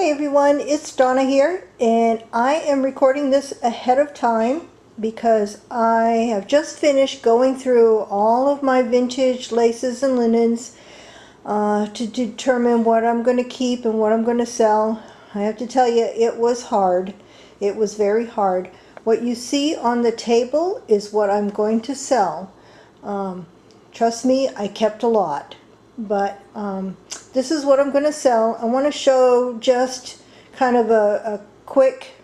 Hi everyone, it's Donna here, and I am recording this ahead of time because I have just finished going through all of my vintage laces and linens to determine what I'm going to keep and what I'm going to sell. I have to tell you, it was hard. It was very hard. What you see on the table is what I'm going to sell. Trust me, I kept a lot. But this is what I'm going to sell. I want to show just kind of a quick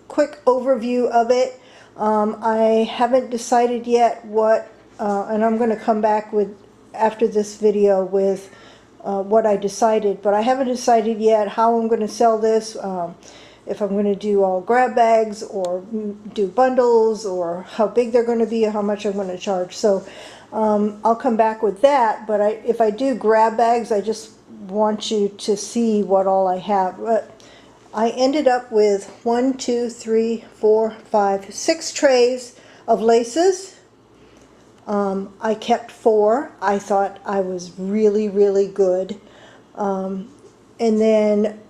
overview of it. I haven't decided yet what, and I'm going to come back with after this video with what I decided, but I haven't decided yet how I'm going to sell this. If I'm going to do all grab bags or do bundles, or how big they're going to be, or how much I'm going to charge. So I'll come back with that, but if I do grab bags, I just want you to see what all I have. But I ended up with 1, 2, 3, 4, 5, 6 trays of laces. I kept 4. I thought I was really good. And then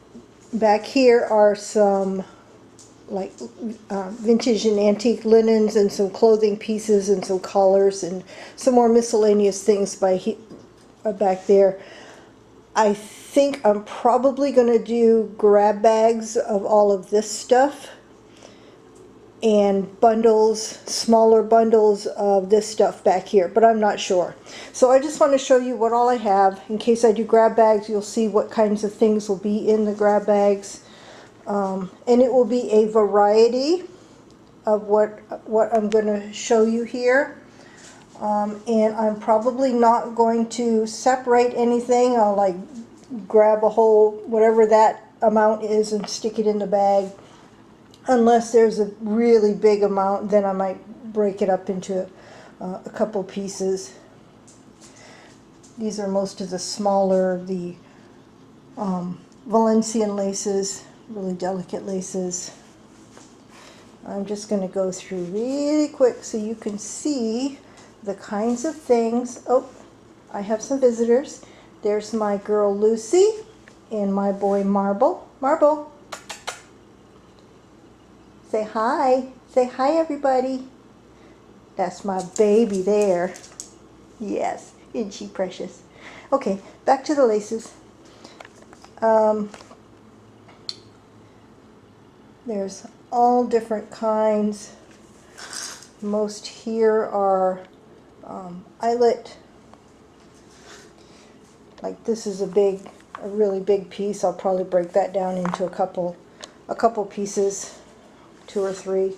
back here are some like vintage and antique linens and some clothing pieces and some collars and some more miscellaneous things back there. I think I'm probably going to do grab bags of all of this stuff and bundles, smaller bundles of this stuff back here, but I'm not sure. So I just want to show you what all I have. In case I do grab bags, you'll see what kinds of things will be in the grab bags. And it will be a variety of what I'm going to show you here. And I'm probably not going to separate anything. I'll like grab a whole, whatever that amount is, and stick it in the bag. Unless there's a really big amount, then I might break it up into a couple pieces. These are most of the smaller, the Valencian laces, really delicate laces. I'm just going to go through really quick so you can see the kinds of things. Oh, I have some visitors. There's my girl Lucy and my boy Marble. Marble, say hi. Say hi, everybody. That's my baby there. Yes, isn't she precious? Okay, back to the laces. There's all different kinds. Most here are eyelet. Like this is a really big piece. I'll probably break that down into a couple pieces, 2 or 3.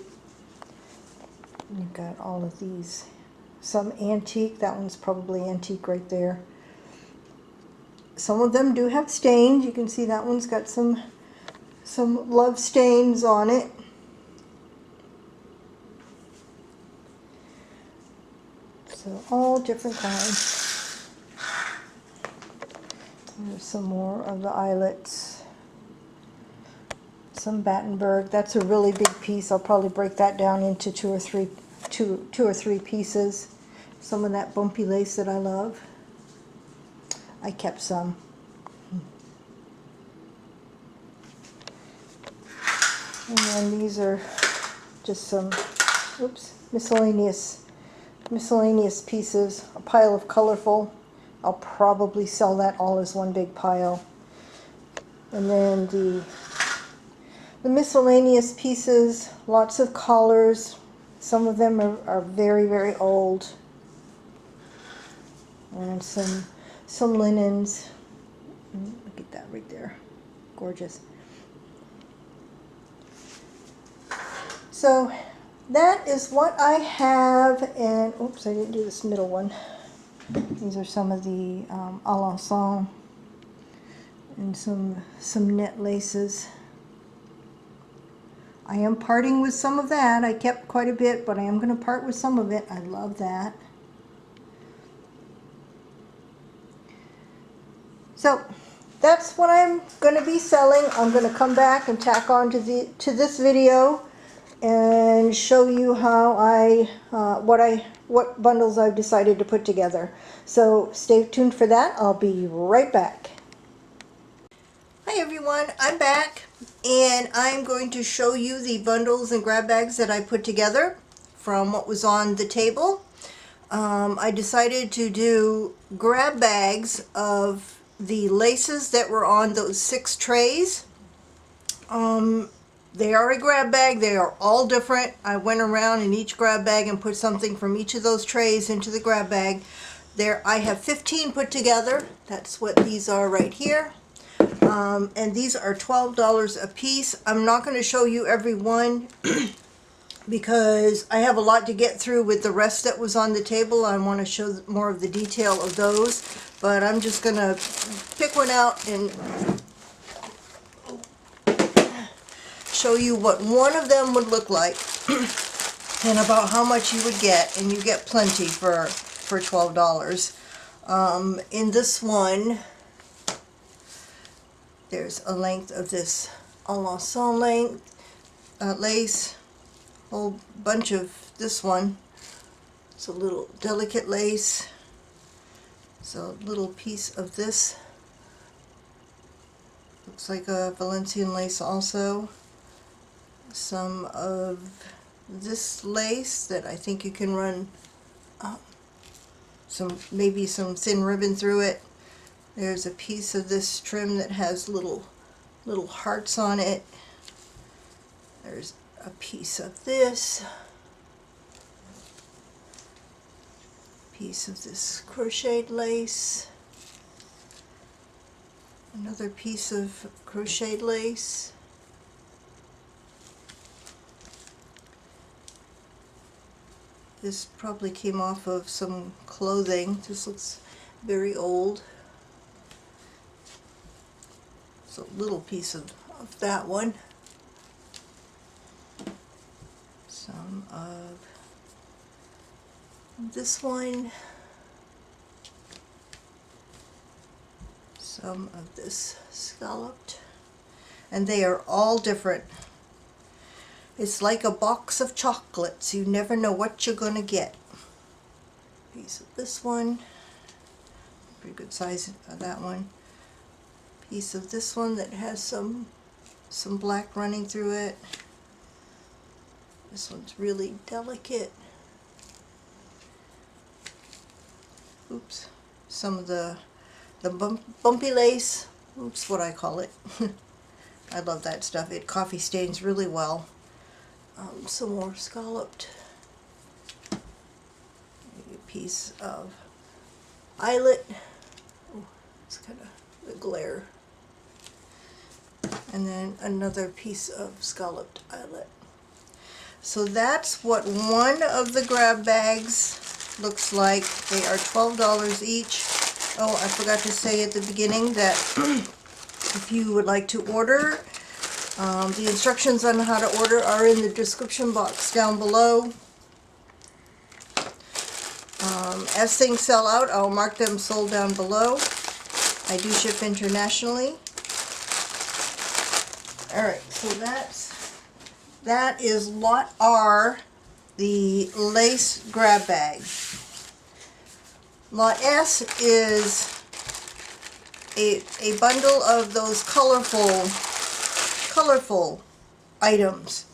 You've got all of these. Some antique. That one's probably antique right there. Some of them do have stains. You can see that one's got some love stains on it. So all different kinds. There's some more of the eyelets. Some Battenberg. That's a really big piece. I'll probably break that down into two or three pieces. Some of that bumpy lace that I love. I kept some. And then these are just some, oops, miscellaneous pieces. A pile of colorful. I'll probably sell that all as one big pile. And then the miscellaneous pieces, lots of collars. Some of them are very old. And some linens. Look at that right there. Gorgeous. So that is what I have, and oops, I didn't do this middle one. These are some of the Alençon and some net laces. I am parting with some of that. I kept quite a bit, but I am going to part with some of it. I love that. So that's what I'm going to be selling. I'm going to come back and tack on to this video and show you how what bundles I've decided to put together. So stay tuned for that. I'll be right back. Hi Hi everyone, I'm back and I'm going to show you the bundles and grab bags that I put together from what was on the table. I decided to do grab bags of the laces that were on those 6 trays. They are a grab bag. They are all different. I went around in each grab bag and put something from each of those trays into the grab bag. There, I have 15 put together. That's what these are right here. And these are $12 a piece. I'm not going to show you every one because I have a lot to get through with the rest that was on the table. I want to show more of the detail of those, but I'm just going to pick one out and show you what one of them would look like and about how much you would get, and you get plenty for $12. In this one, there's a length of this Alençon length lace, whole bunch of this one. It's a little delicate lace. It's a little piece of this. Looks like a Valencian lace also. Some of this lace that I think you can run maybe some thin ribbon through it. There's a piece of this trim that has little hearts on it. There's a piece of this. Piece of this crocheted lace. Another piece of crocheted lace. This probably came off of some clothing. This looks very old. It's a little piece of that one. Some of this one. Some of this scalloped. And they are all different. It's like a box of chocolates. You never know what you're going to get. Piece of this one. Pretty good size of that one. Piece of this one that has some black running through it. This one's really delicate. Oops. Some of the bumpy lace. Oops, what I call it. I love that stuff. It coffee stains really well. Some more scalloped. Maybe a piece of eyelet. Oh, it's kind of the glare. And then another piece of scalloped eyelet. So that's what one of the grab bags looks like. They are $12 each. Oh, I forgot to say at the beginning that if you would like to order, the instructions on how to order are in the description box down below. As things sell out, I'll mark them sold down below. I do ship internationally. Alright, so that is Lot R, the lace grab bag. Lot S is a bundle of those colorful items.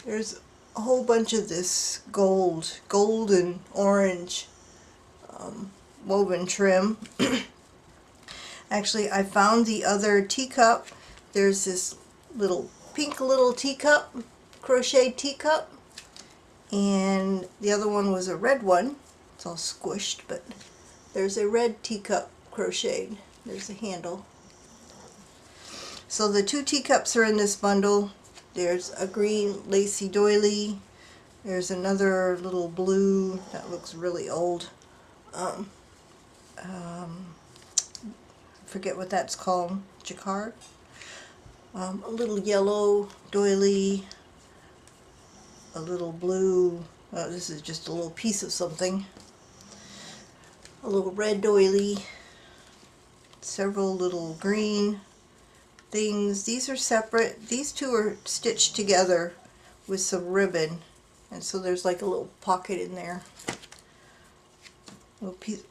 There's a whole bunch of this golden orange woven trim. Actually, I found the other teacup. There's this pink little teacup, crocheted teacup, and the other one was a red one. It's all squished, but there's a red teacup crocheted. There's the handle. So the 2 teacups are in this bundle. There's a green lacy doily. There's another little blue that looks really old. Forget what that's called. Jacquard. A little yellow doily. A little blue. This is just a little piece of something. A little red doily. Several little green things. These are separate. These 2 are stitched together with some ribbon, and so there's like a little pocket in there. Little piece,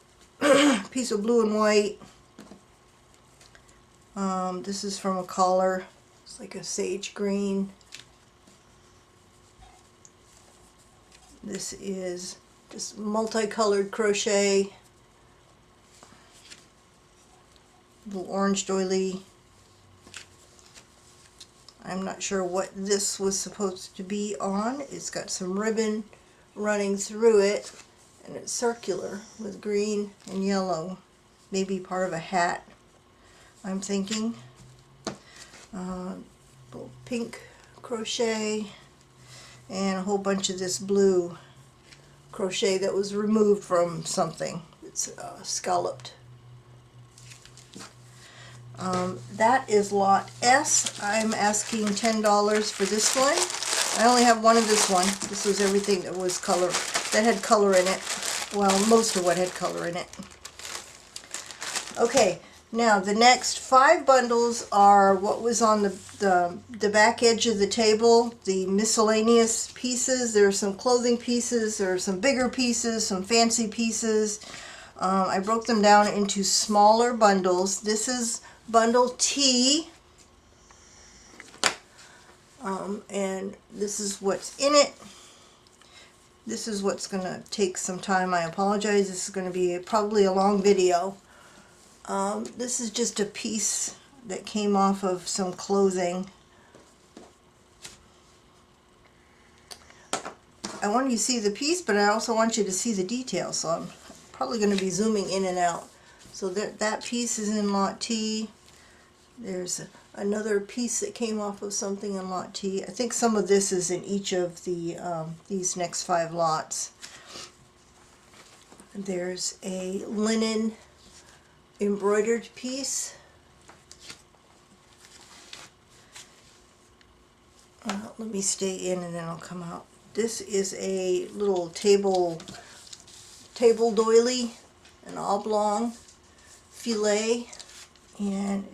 piece of blue and white. This is from a collar. It's like a sage green. This is just multicolored crochet. Little orange doily. I'm not sure what this was supposed to be on. It's got some ribbon running through it, and it's circular with green and yellow. Maybe part of a hat, I'm thinking. Little pink crochet, and a whole bunch of this blue crochet that was removed from something. It's scalloped. That is lot S. I'm asking $10 for this one. I only have one of this one. This was everything that was color, that had color in it. Well, most of what had color in it. Okay, now the next 5 bundles are what was on the back edge of the table, the miscellaneous pieces. There are some clothing pieces, there are some bigger pieces, some fancy pieces. I broke them down into smaller bundles. This is bundle T, and this is what's in it. This is what's going to take some time. I apologize. This is going to be probably a long video. This is just a piece that came off of some clothing. I want you to see the piece, but I also want you to see the details, so I'm probably going to be zooming in and out. So that piece is in lot T. There's another piece that came off of something in lot T. I think some of this is in each of the these next 5 lots. There's a linen embroidered piece. Let me stay in and then I'll come out. This is a little table doily, an oblong filet, and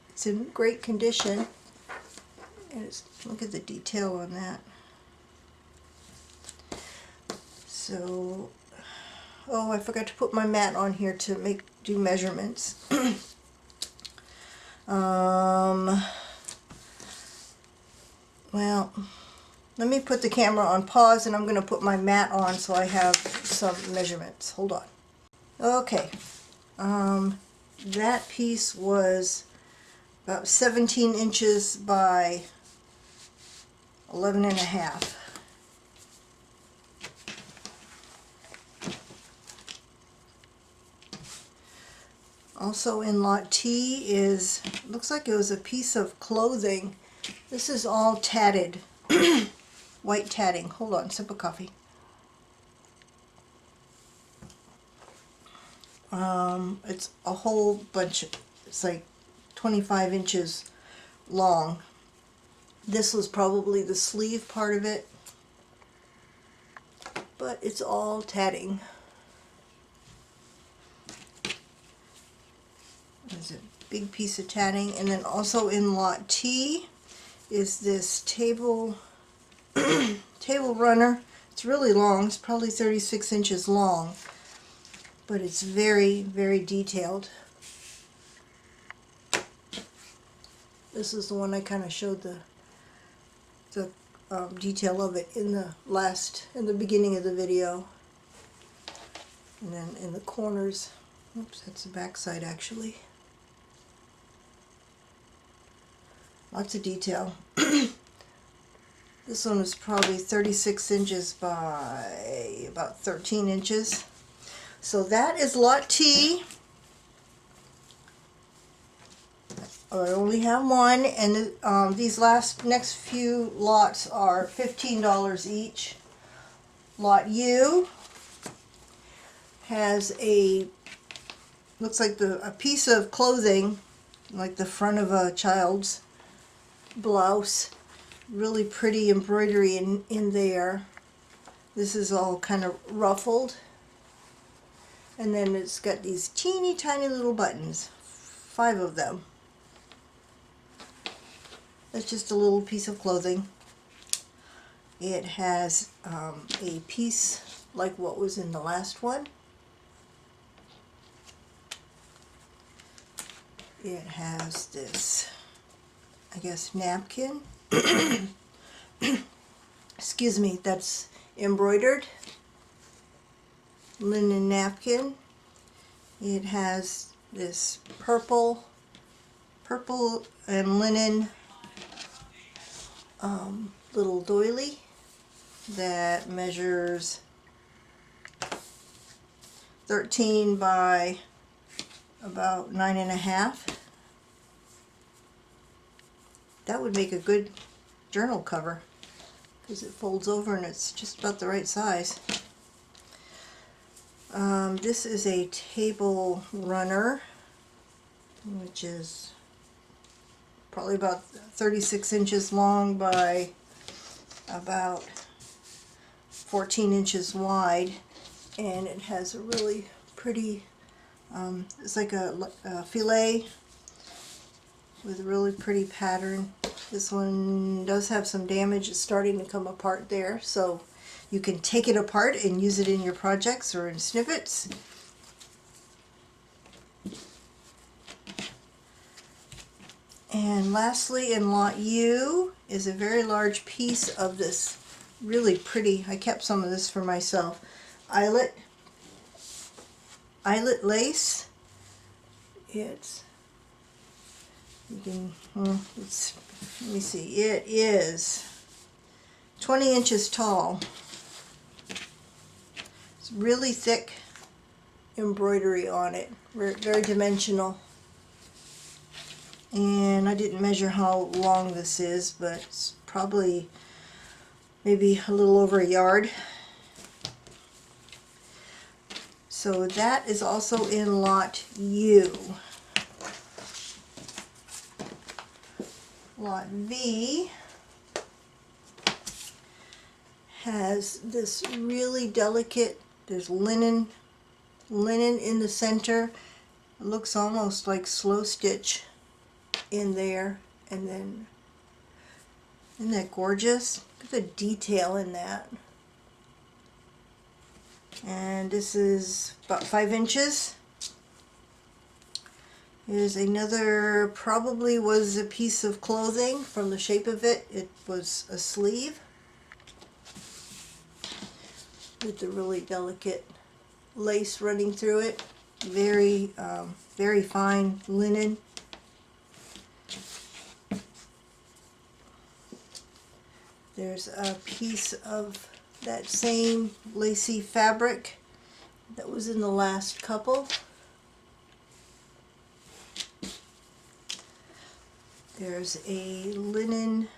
it's in great condition. And look at the detail on that. So, oh, I forgot to put my mat on here to do measurements. Well, let me put the camera on pause, and I'm going to put my mat on so I have some measurements. Hold on. Okay. That piece was about 17 inches by 11 and a half. Also in lot T is, looks like it was a piece of clothing. This is all tatted, white tatting. Hold on, sip of coffee. It's a whole bunch, it's like 25 inches long. This was probably the sleeve part of it, but it's all tatting. There's a big piece of tatting, and then also in lot T is this table runner. It's really long. It's probably 36 inches long, but it's very, very detailed. This is the one I kind of showed the detail of it in the beginning of the video, and then in the corners. Oops, that's the back side actually. Lots of detail. This one was probably 36 inches by about 13 inches. So that is lot T. I only have one, and these next few lots are $15 each. Lot U has looks like a piece of clothing, like the front of a child's blouse. Really pretty embroidery in there. This is all kind of ruffled, and then it's got these teeny tiny little buttons, 5 of them. That's just a little piece of clothing. It has a piece like what was in the last one. it has this, I guess, napkin. Excuse me, that's embroidered linen napkin. It has this purple and linen little doily that measures 13 by about 9.5. That would make a good journal cover because it folds over and it's just about the right size. This is a table runner, which is probably about 36 inches long by about 14 inches wide, and it has a really pretty, it's like a filet with a really pretty pattern. This one does have some damage. It's starting to come apart there, so you can take it apart and use it in your projects or in snippets. And lastly, in Lot U is a very large piece of this really pretty, I kept some of this for myself, eyelet lace. It's, you can, it's, let me see, it is 20 inches tall. It's really thick embroidery on it, very dimensional. And I didn't measure how long this is, but it's probably maybe a little over a yard. So that is also in Lot U. Lot V has this really delicate, there's linen in the center. It looks almost like slow stitch in there, and then, isn't that gorgeous? Look at the detail in that. And this is about 5 inches. Here's another, probably was a piece of clothing from the shape of it. It was a sleeve with the really delicate lace running through it. Very, very fine linen. There's a piece of that same lacy fabric that was in the last couple. There's a linen,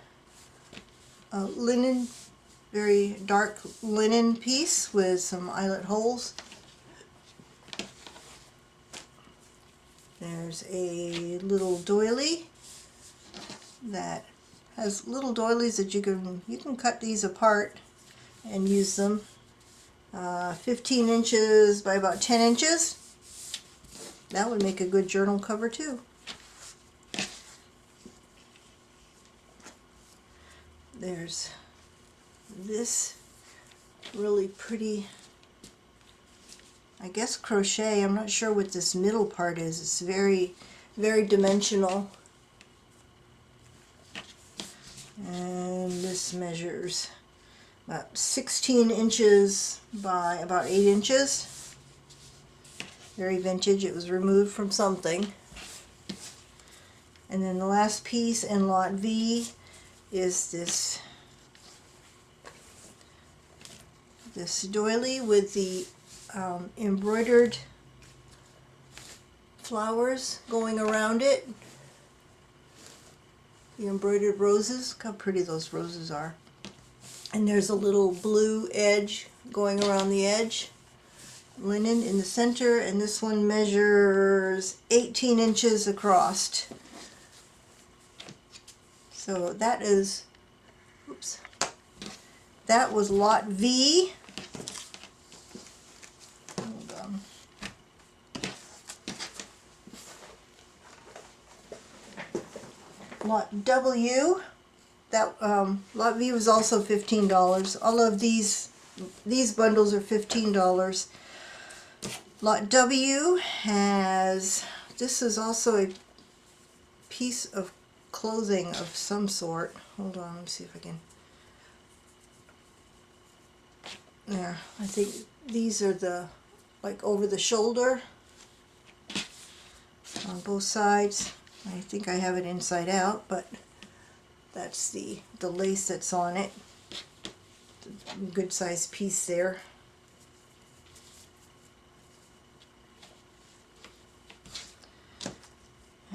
very dark linen piece with some eyelet holes. There's a little doily that has little doilies that you can cut these apart and use them. 15 inches by about 10 inches. That would make a good journal cover too. There's this really pretty, I guess, crochet. I'm not sure what this middle part is. It's very, very dimensional. And this measures about 16 inches by about 8 inches. Very vintage. It was removed from something. And then the last piece in Lot V is this doily with the embroidered flowers going around it. The embroidered roses. Look how pretty those roses are. And there's a little blue edge going around the edge. Linen in the center, and this one measures 18 inches across. So that is, oops, that was Lot V. Hold on. Lot W, that Lot V was also $15. All of these bundles are $15. Lot W has, this is also a piece of clothing of some sort. Hold on, let me see if I can. There, I think these are the, like, over the shoulder on both sides. I think I have it inside out, but that's the lace that's on it. Good sized piece there.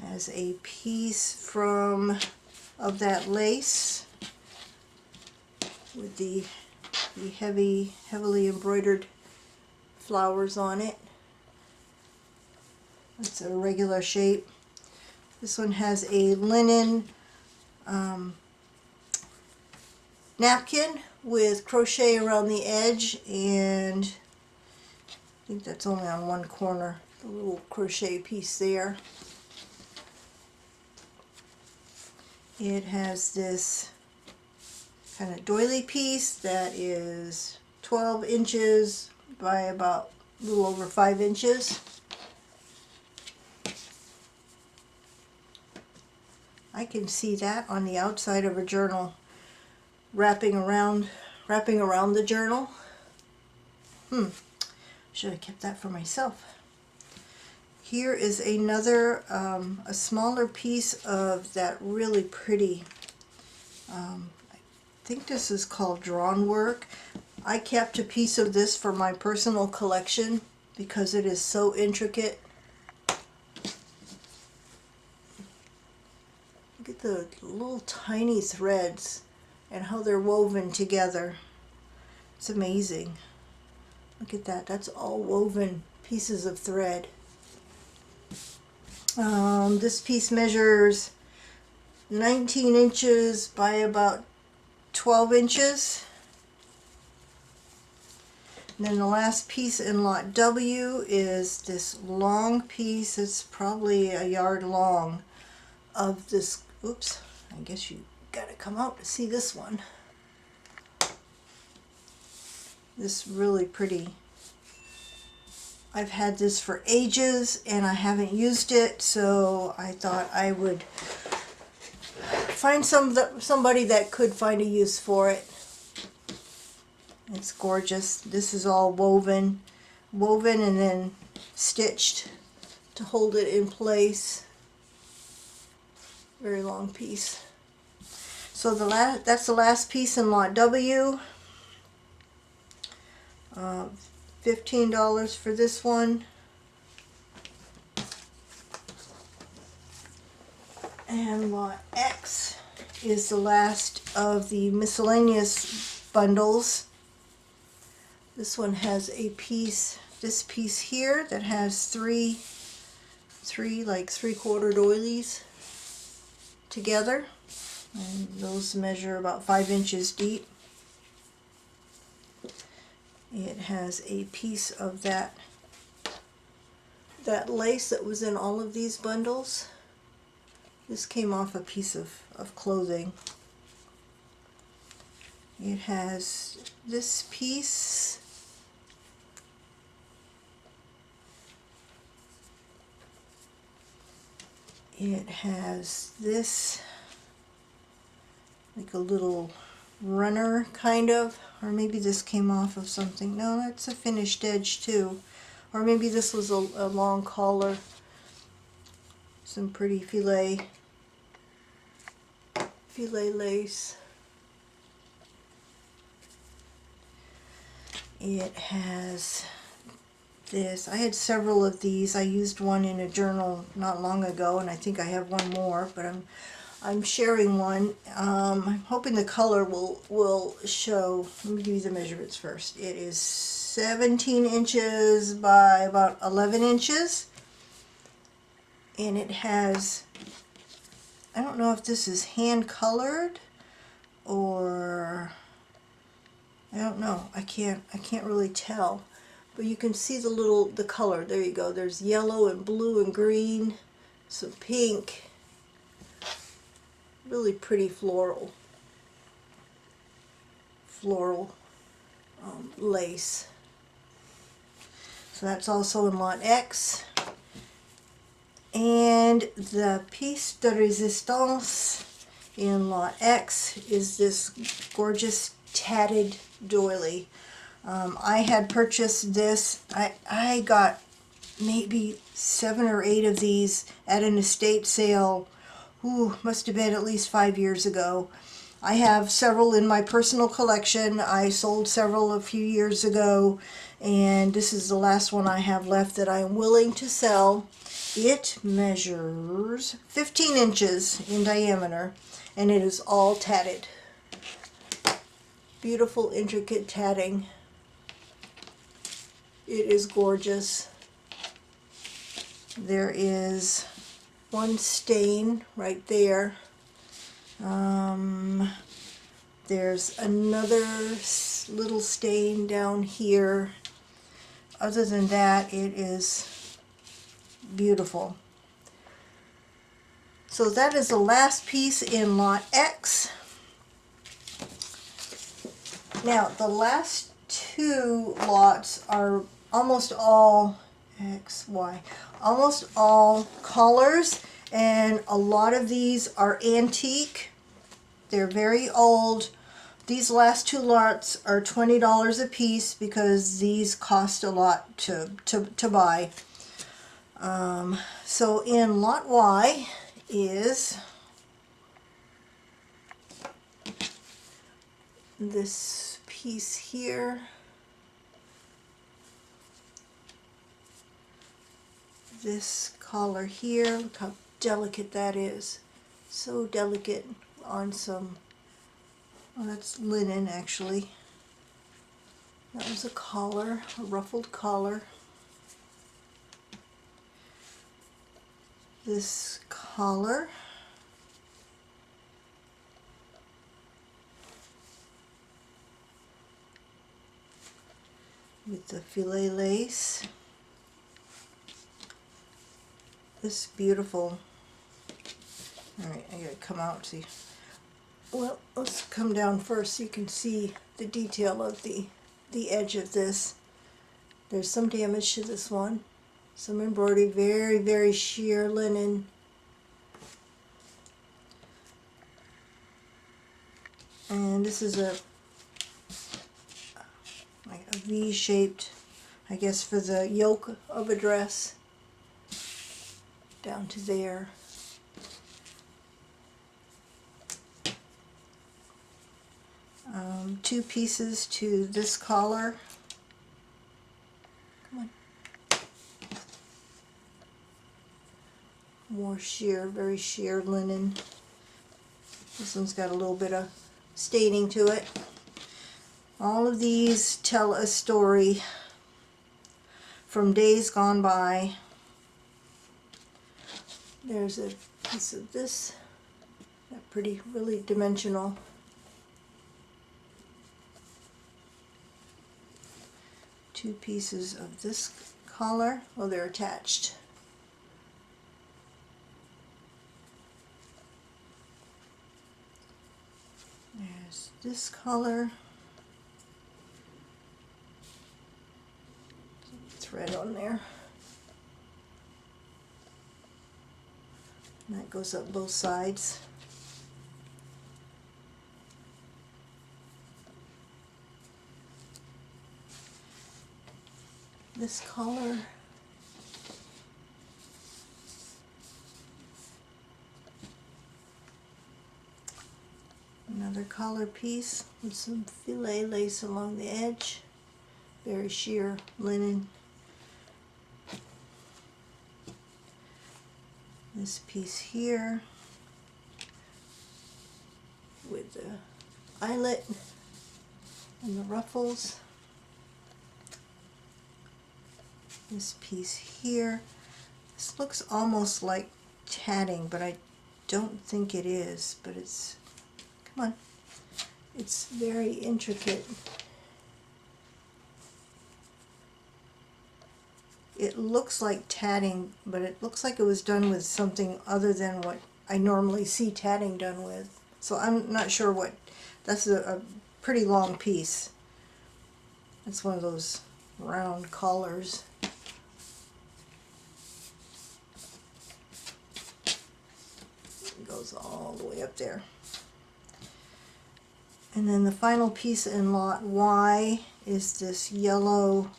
Has a piece of that lace with the heavily embroidered flowers on it. It's a regular shape. This one has a linen napkin with crochet around the edge, and I think that's only on one corner, the little crochet piece there. It has this kind of doily piece that is 12 inches by about a little over 5 inches. I can see that on the outside of a journal, wrapping around the journal. Should have kept that for myself. Here is another, a smaller piece of that really pretty, I think this is called drawn work. I kept a piece of this for my personal collection because it is so intricate. Look at the little tiny threads and how they're woven together. It's amazing. Look at that. That's all woven pieces of thread. This piece measures 19 inches by about 12 inches. And then the last piece in lot W is this long piece. It's probably a yard long of this. Oops, I guess you gotta come out to see this one. This really pretty. I've had this for ages and I haven't used it, so I thought I would find somebody that could find a use for it. It's gorgeous. This is all woven and then stitched to hold it in place. Very long piece. So that's the last piece in lot W. $15 for this one. And lot X is the last of the miscellaneous bundles. This one has a piece, this piece here, that has three like 3/4 doilies together, and those measure about 5 inches deep. It has a piece of that lace that was in all of these bundles. This came off a piece of clothing. It has this piece. It has this, like a little runner kind of, or maybe this came off of something. No, that's a finished edge too. Or maybe this was a long collar. Some pretty filet lace. It has this. I had several of these. I used one in a journal not long ago, and I think I have one more, but I'm sharing one. I'm hoping the color will show. Let me give you the measurements first. It is 17 inches by about 11 inches. And it has, I don't know if this is hand colored or, I don't know. I can't really tell. But you can see the color. There you go. There's yellow and blue and green, some pink. Really pretty floral lace. So that's also in lot X. And And the piece de resistance in Lot X is this gorgeous tatted doily. I had purchased this. I got maybe 7 or 8 of these at an estate sale. Ooh, must have been at least 5 years ago. I have several in my personal collection. I sold several a few years ago, and this is the last one I have left that I am willing to sell. It measures 15 inches in diameter, and it is all tatted. Beautiful, intricate tatting. It is gorgeous. There is one stain right there. There's another little stain down here. Other than that, it is beautiful. So that is the last piece in Lot X. Now, the last 2 lots are almost all X, Y, almost all collars, and a lot of these are antique. They're very old. These last 2 lots are $20 a piece because these cost a lot to buy. So in Lot Y is this piece here. This collar here, look how delicate that is. So delicate on some, well, that's linen actually. That was a collar, a ruffled collar. This collar. With the filet lace. This beautiful, alright, I gotta come out to see. Well, let's come down first so you can see the detail of the edge of this. There's some damage to this one. Some embroidery, very, very sheer linen. And this is like a V-shaped, I guess, for the yoke of a dress. Down to there. Two pieces to this collar. Come on. More sheer, very sheer linen. This one's got a little bit of staining to it. All of these tell a story from days gone by. There's a piece of this, that pretty, really dimensional. Two pieces of this collar. Oh, they're attached. There's this collar. Thread on there. And that goes up both sides. This collar. Another collar piece with some filet lace along the edge. Very sheer linen. This piece here with the eyelet and the ruffles. This piece here. This looks almost like tatting, but I don't think it is, but it's, come on, it's very intricate. It looks like tatting, but it looks like it was done with something other than what I normally see tatting done with. So I'm not sure what, that's a pretty long piece. It's one of those round collars. goes all the way up there. And then the final piece in lot Y is this yellow,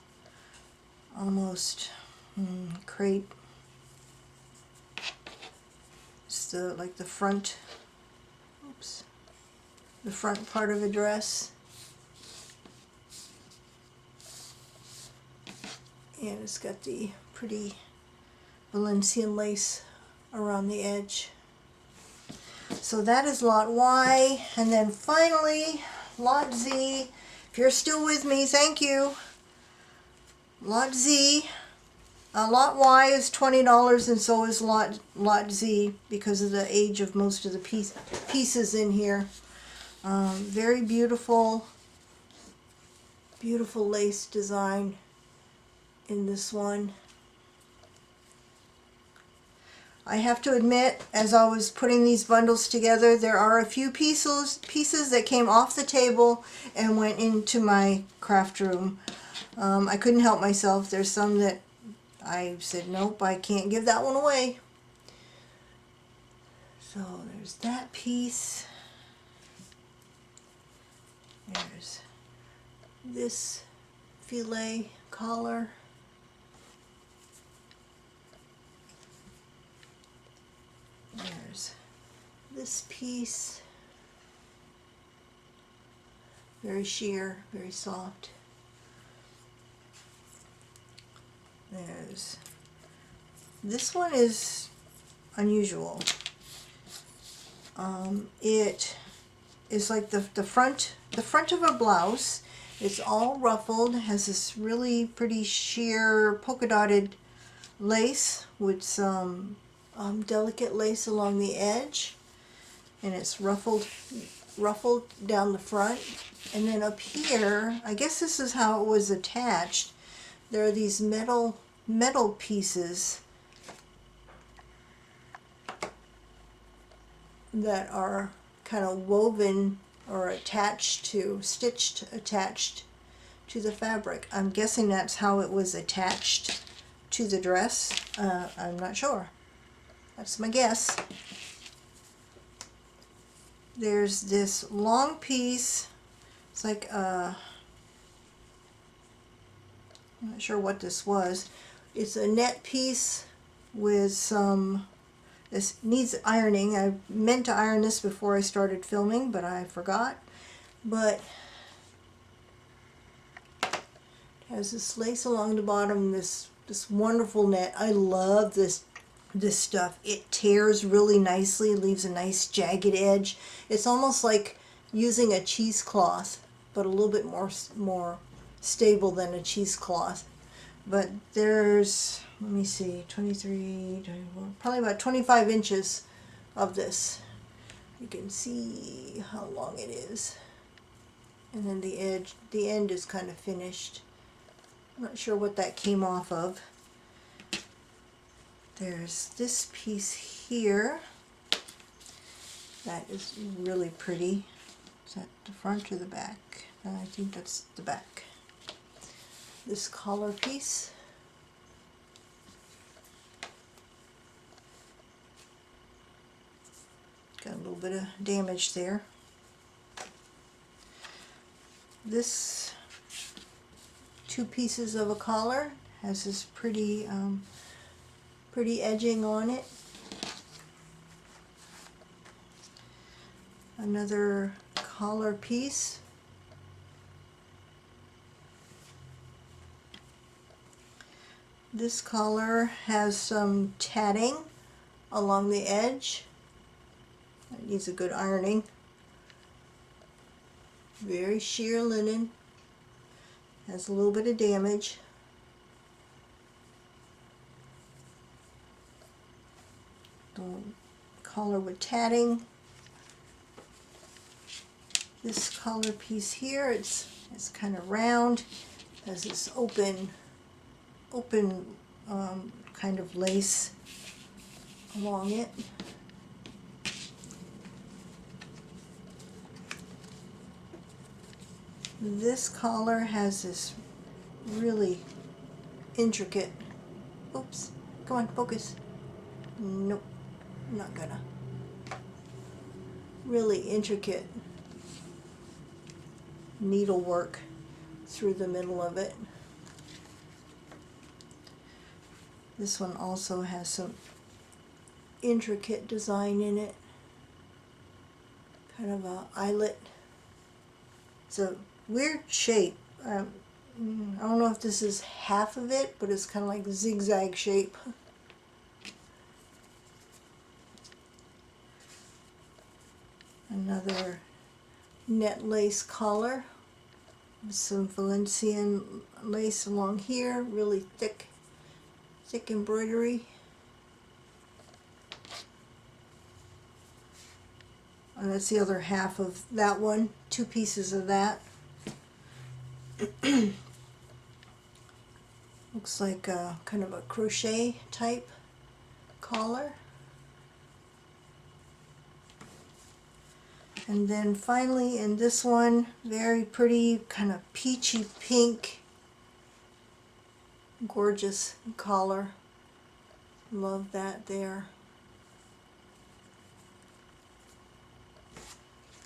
almost crepe. It's like the front, oops, the front part of a dress. And it's got the pretty Valencian lace around the edge. So that is lot Y. And then finally, lot Z. If you're still with me, thank you. Lot Z. Lot Y is $20, and so is lot Z, because of the age of most of the pieces in here. Very beautiful, beautiful lace design in this one. I have to admit, as I was putting these bundles together, there are a few pieces that came off the table and went into my craft room. I couldn't help myself. There's some that I said, nope, I can't give that one away. So there's that piece. There's this filet collar. There's this piece. Very sheer, very soft. There's this one is unusual. It is like the front of a blouse. It's all ruffled, has this really pretty sheer polka dotted lace with some delicate lace along the edge, and it's ruffled down the front. And then up here, I guess this is how it was attached. There are these metal pieces that are kind of woven or attached to the fabric. I'm guessing that's how it was attached to the dress. I'm not sure. That's my guess. There's this long piece. It's like I'm not sure what this was. It's a net piece with some, this needs ironing. I meant to iron this before I started filming, but I forgot. But it has this lace along the bottom, this wonderful net. I love this stuff. It tears really nicely, leaves a nice jagged edge. It's almost like using a cheesecloth, but a little bit more stable than a cheesecloth. But there's, let me see, 23, 24, probably about 25 inches of this. You can see how long it is. And then the end is kind of finished. I'm not sure what that came off of. There's this piece here that is really pretty. Is that the front or the back? I think that's the back. This collar piece. Got a little bit of damage there. This two pieces of a collar has this pretty pretty edging on it. Another collar piece. This collar has some tatting along the edge. It needs a good ironing. Very sheer linen. Has a little bit of damage. The collar with tatting. This collar piece here, it's kind of round, has this open kind of lace along it. This collar has this really intricate, oops, come on, focus. Nope, not gonna. really intricate needlework through the middle of it. This one also has some intricate design in it. Kind of a eyelet. It's a weird shape. I don't know if this is half of it, but it's kind of like a zigzag shape. Another net lace collar with some Valencian lace along here, really thick embroidery. And that's the other half of that one, 2 pieces of that. Looks like a kind of a crochet type collar. And then finally in this one, very pretty, kind of peachy pink, gorgeous collar. Love that there.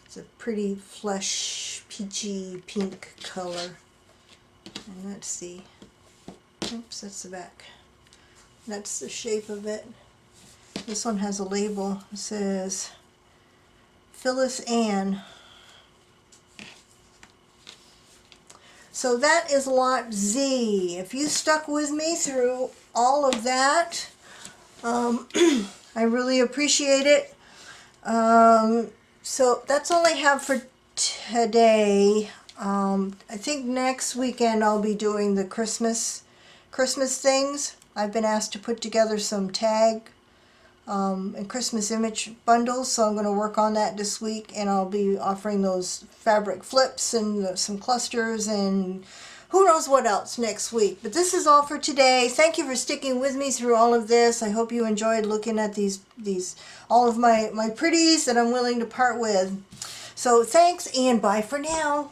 It's a pretty flesh, peachy pink color. And let's see. Oops, that's the back. That's the shape of it. This one has a label. It says Phyllis Ann. So that is lot Z. If you stuck with me through all of that, I really appreciate it. So that's all I have for today. I think next weekend I'll be doing the Christmas things. I've been asked to put together some tag and Christmas image bundles, so I'm going to work on that this week, and I'll be offering those fabric flips and some clusters and who knows what else next week. But this is all for today. Thank you for sticking with me through all of this. I hope you enjoyed looking at these all of my pretties that I'm willing to part with. So thanks, and bye for now.